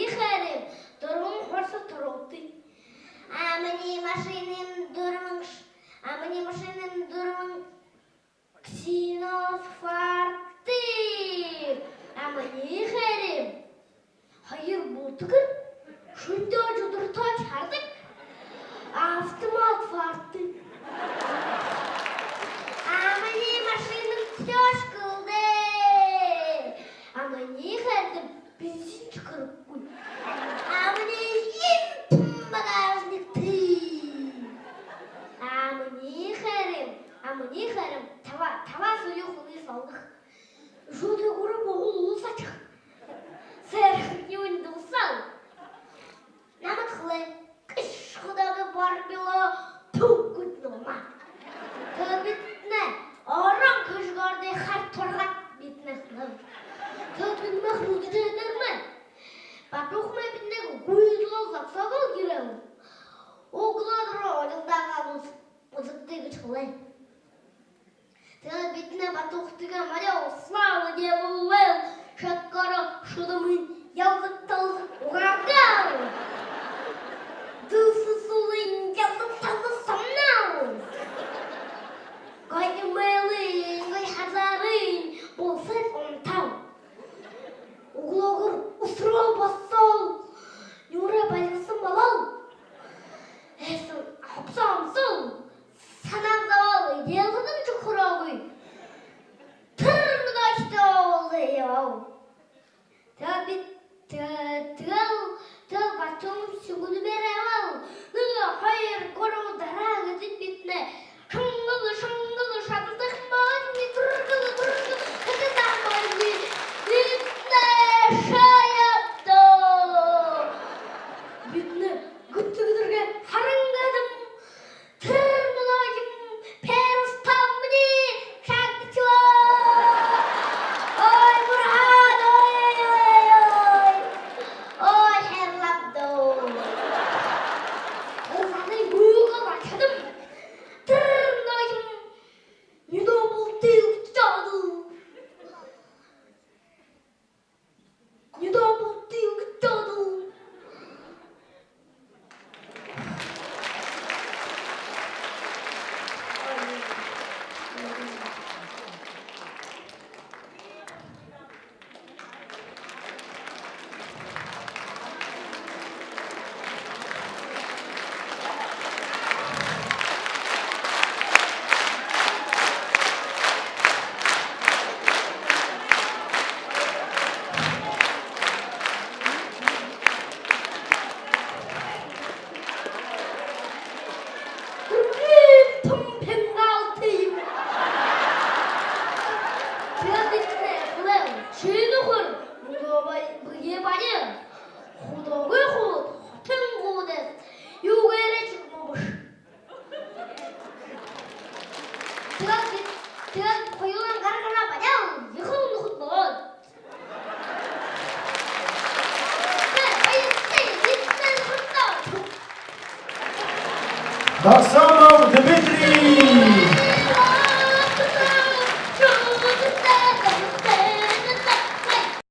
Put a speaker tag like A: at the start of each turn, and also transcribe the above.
A: їхарем, дорогом хорса тороти. А мені машиним дорогом, ксіносфарти. А мені їхарем. Hayır bulduk. Şunda cudurta çardık. Автомат farklı. Ama ne maşının tüyoş kıldı. Ama ne herdim benzin çıkarıp koy. Ama ne yiyip bagajlıktı. Ama ne herdim. Tava suyu kılığı saldık. Şurada grup oğul saçık. Serhit yönünde usal. Namatlı. Kış kudağı var bila. Çok güçlü olma. Tövbetine. Aram kışgardı her torlak bitine kılım. Tövbetine hızlı ederme. Bak okuma bitine kuyucu olsak sakal girelim. Oğladır oğlunda kalmış. Mızıktığı çıkılay. Tövbetine batıktığa mara oslağı diyelim. Şakkara şudamın yazık talık uğrağı. Dılsız olayın yazık talık samnav. Gay emelin, gay hazarın, bolsın ontav. Oğlağır usra bassal, yura bayılsın balal. Esin hapsamsın, sana zavallı yelginin çukurağı. Tırmıda işte oluyor. Tıl batım sügünü beremel. Nıga hayır koru dara gıdın bitne. Şangılı şadıdık mani durgılı kıdı damani. Bitne şayaptı. Bitne gıttı gıdırgen harıngadım. Tırmılayım perustamni şakçıva. Oy Burhan oy. Oy herlapdo. Kızanı büyüğe başladım. Tırnağım yüdobuldu uçadı.
B: Dasam